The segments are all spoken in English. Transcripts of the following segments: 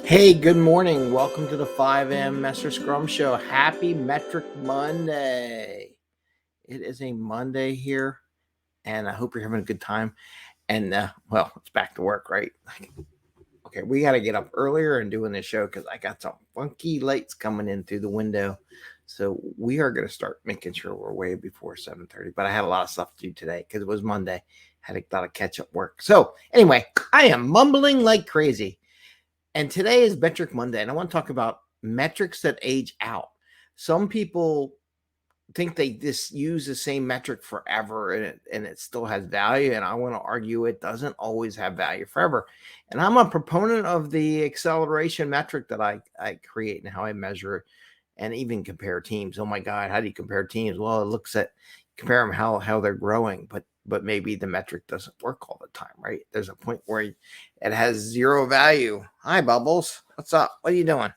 Hey, good morning. Welcome to the 5 a.m. Mester Scrum Show. Happy Metric Monday. It is a Monday here, and I hope you're having a good time. And, it's back to work, right? Okay, we got to get up earlier and doing this show because I got some funky lights coming in through the window. So we are going to start making sure we're way before 7:30. But I had a lot of stuff to do today because it was Monday. Had a lot of catch-up work. So anyway, I am mumbling like crazy. And today is Metric Monday, and I want to talk about metrics that age out. Some people think they just use the same metric forever and it still has value. And I want to argue it doesn't always have value forever. And I'm a proponent of the acceleration metric that I create and how I measure it and even compare teams. Oh my God, how do you compare teams? Well, it looks at compare them how they're growing, but maybe the metric doesn't work all the time, right? There's a point where it has zero value. Hi, Bubbles. What's up? What are you doing?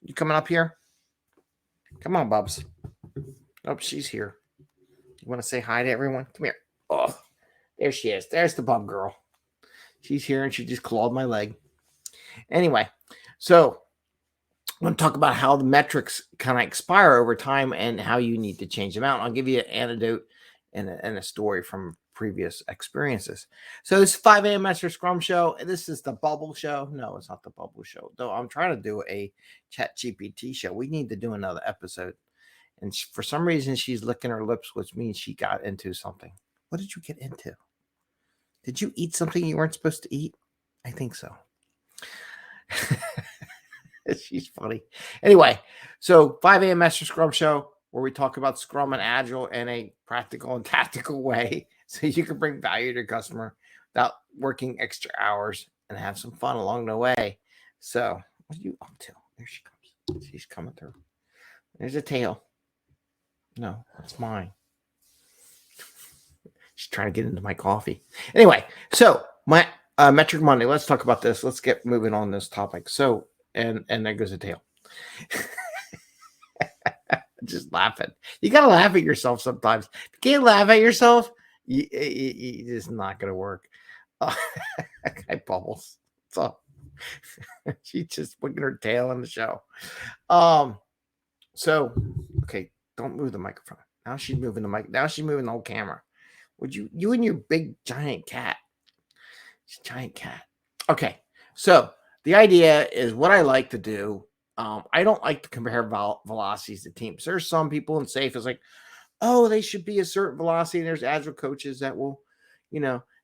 You coming up here? Come on, Bubs. Oh, she's here. You want to say hi to everyone? Come here. Oh, there she is. There's the bub girl. She's here and she just clawed my leg. Anyway, so I want to talk about how the metrics kind of expire over time and how you need to change them out. I'll give you an anecdote and a story from previous experiences. So this 5 a.m. Mester Scrum Show. This is the Bubble Show. No, it's not the Bubble Show. Though I'm trying to do a Chat GPT show. We need to do another episode. And for some reason, she's licking her lips, which means she got into something. What did you get into? Did you eat something you weren't supposed to eat? I think so. She's funny. Anyway, so 5 a.m. Mester Scrum Show, where we talk about Scrum and Agile in a practical and tactical way so you can bring value to your customer without working extra hours and have some fun along the way. So, what are you up to? There she comes. She's coming through. There's a tail. No, that's mine. She's trying to get into my coffee. Anyway, so my Metric Monday. Let's talk about this. Let's get moving on this topic. So, and there goes a tail. Just laughing. You gotta laugh at yourself sometimes. If you can't laugh at yourself, it's not gonna work. Hi, Bubbles. So she's just putting her tail in the show. So okay, don't move the microphone. Now she's moving the mic. Now she's moving the whole camera. Would you and your big giant cat? She's a giant cat. Okay, so the idea is what I like to do. I don't like to compare velocities to teams. There's some people in SAFe is like, oh, they should be a certain velocity. And there's agile coaches that will,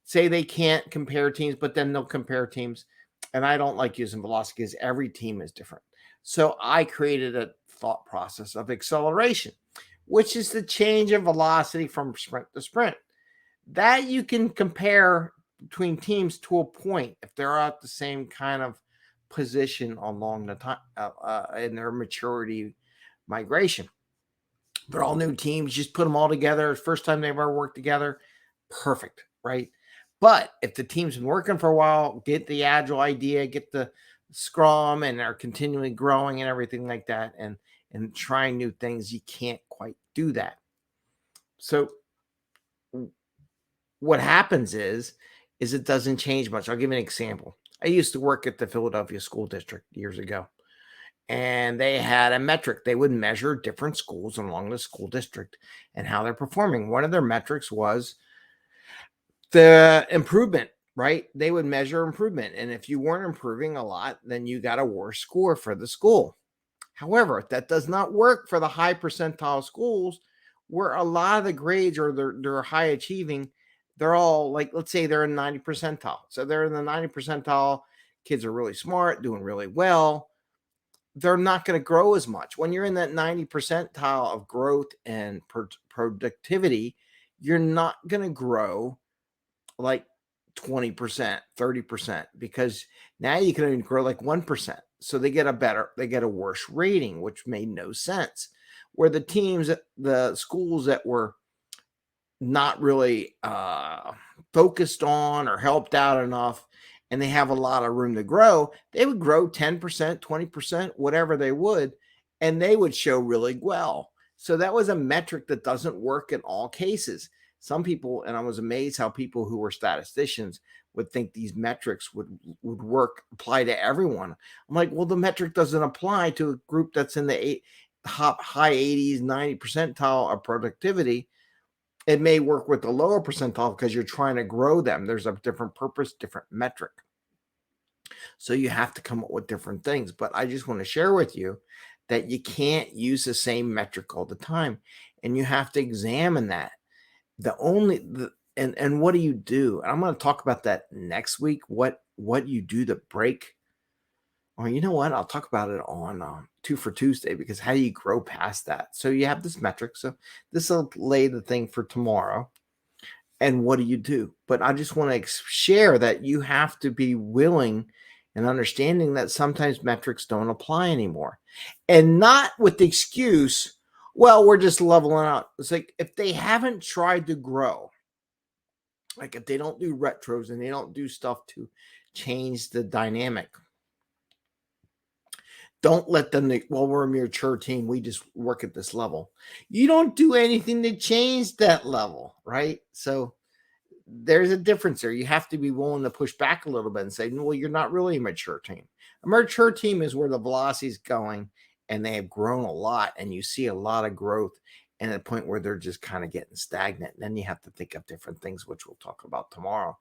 say they can't compare teams, but then they'll compare teams. And I don't like using velocity because every team is different. So I created a thought process of acceleration, which is the change in velocity from sprint to sprint. That you can compare between teams to a point if they're at the same kind of position along the time in their maturity migration. They're all new teams. Just put them all together. First time they've ever worked together. Perfect, right? But if the team's been working for a while, get the agile idea, get the Scrum, and are continually growing and everything like that, and trying new things, you can't quite do that. So what happens is it doesn't change much. I'll give you an example. I used to work at the Philadelphia School District years ago, and they had a metric. They would measure different schools along the school district and how they're performing. One of their metrics was the improvement, right? They would measure improvement. And if you weren't improving a lot, then you got a worse score for the school. However, that does not work for the high percentile schools where a lot of the grades or they're high achieving. They're all like, let's say they're in 90 percentile. So they're in the 90 percentile. Kids are really smart, doing really well. They're not going to grow as much. When you're in that 90 percentile of growth and productivity, you're not going to grow like 20%, 30%, because now you can only grow like 1%. So they get a worse rating, which made no sense. Where the schools that were not really focused on or helped out enough, and they have a lot of room to grow, they would grow 10%, 20%, whatever they would, and they would show really well. So that was a metric that doesn't work in all cases. some people, and I was amazed how people who were statisticians would think these metrics would apply to everyone. I'm like, well, the metric doesn't apply to a group that's in the high 80s, 90 percentile of productivity. It may work with the lower percentile because you're trying to grow them. There's a different purpose, different metric. So you have to come up with different things. But I just want to share with you that you can't use the same metric all the time, and you have to examine that. And what do you do? And I'm going to talk about that next week. What you do to break, or you know what? I'll talk about it on 2 for Tuesday, because how do you grow past that? So you have this metric. So this will lay the thing for tomorrow. And what do you do? But I just want to share that you have to be willing and understanding that sometimes metrics don't apply anymore, and not with the excuse, well, we're just leveling out. It's like, if they haven't tried to grow, like if they don't do retros and they don't do stuff to change the dynamic, don't let them, well, we're a mature team, we just work at this level. You don't do anything to change that level, right? So there's a difference there. You have to be willing to push back a little bit and say, well, you're not really a mature team. A mature team is where the velocity is going and they have grown a lot, and you see a lot of growth, and at a point where they're just kind of getting stagnant. And then you have to think of different things, which we'll talk about tomorrow.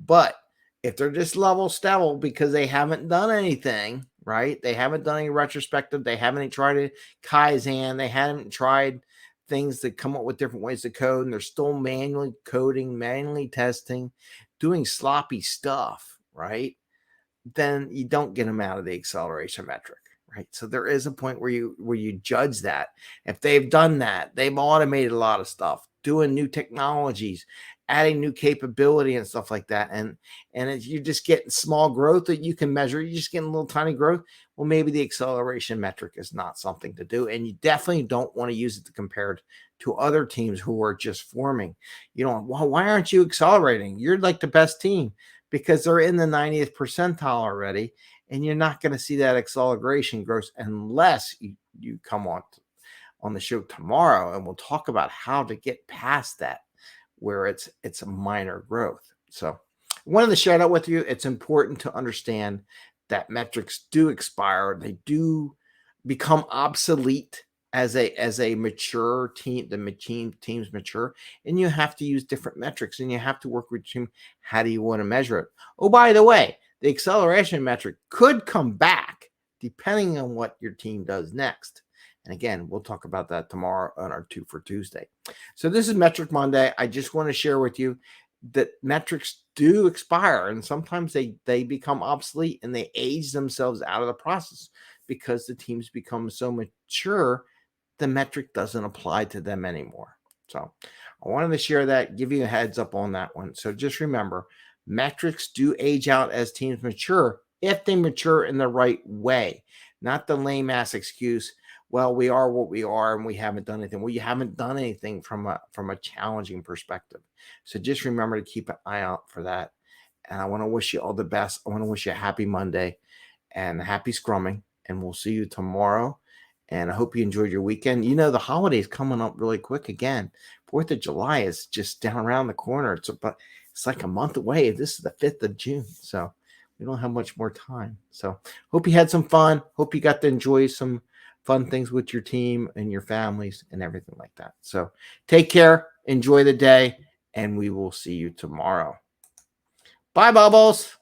But if they're just level stable because they haven't done anything, right? They haven't done any retrospective. They haven't tried a Kaizen. They haven't tried things that come up with different ways to code, and they're still manually coding, manually testing, doing sloppy stuff, right? Then you don't get them out of the acceleration metric, right? So there is a point where you judge that. If they've done that, they've automated a lot of stuff, doing new technologies, adding new capability and stuff like that. And if you're just getting small growth that you can measure, you're just getting a little tiny growth. Well, maybe the acceleration metric is not something to do. And you definitely don't want to use it to compare it to other teams who are just forming. You know, well, why aren't you accelerating? You're like the best team, because they're in the 90th percentile already. And you're not going to see that acceleration growth unless you come on the show tomorrow, and we'll talk about how to get past that, where it's a minor growth. So I wanted to share that with you. It's important to understand that metrics do expire. They do become obsolete as a mature team. The teams mature, and you have to use different metrics, and you have to work with your team. How do you want to measure it? Oh, by the way, the acceleration metric could come back depending on what your team does next. And again, we'll talk about that tomorrow on our 2 for Tuesday. So this is Metric Monday. I just want to share with you that metrics do expire, and sometimes they become obsolete, and they age themselves out of the process because the teams become so mature, the metric doesn't apply to them anymore. So I wanted to share that, give you a heads up on that one. So just remember, metrics do age out as teams mature, if they mature in the right way, not the lame ass excuse, well, we are what we are and we haven't done anything. Well, you haven't done anything from a challenging perspective. So just remember to keep an eye out for that. And I want to wish you all the best. I want to wish you a happy Monday and happy scrumming. And we'll see you tomorrow. And I hope you enjoyed your weekend. You know, the holidays coming up really quick again. 4th of July is just down around the corner. It's like a month away. This is the 5th of June. So we don't have much more time. So hope you had some fun. Hope you got to enjoy some fun things with your team and your families and everything like that. So take care, enjoy the day, and we will see you tomorrow. Bye, Bubbles.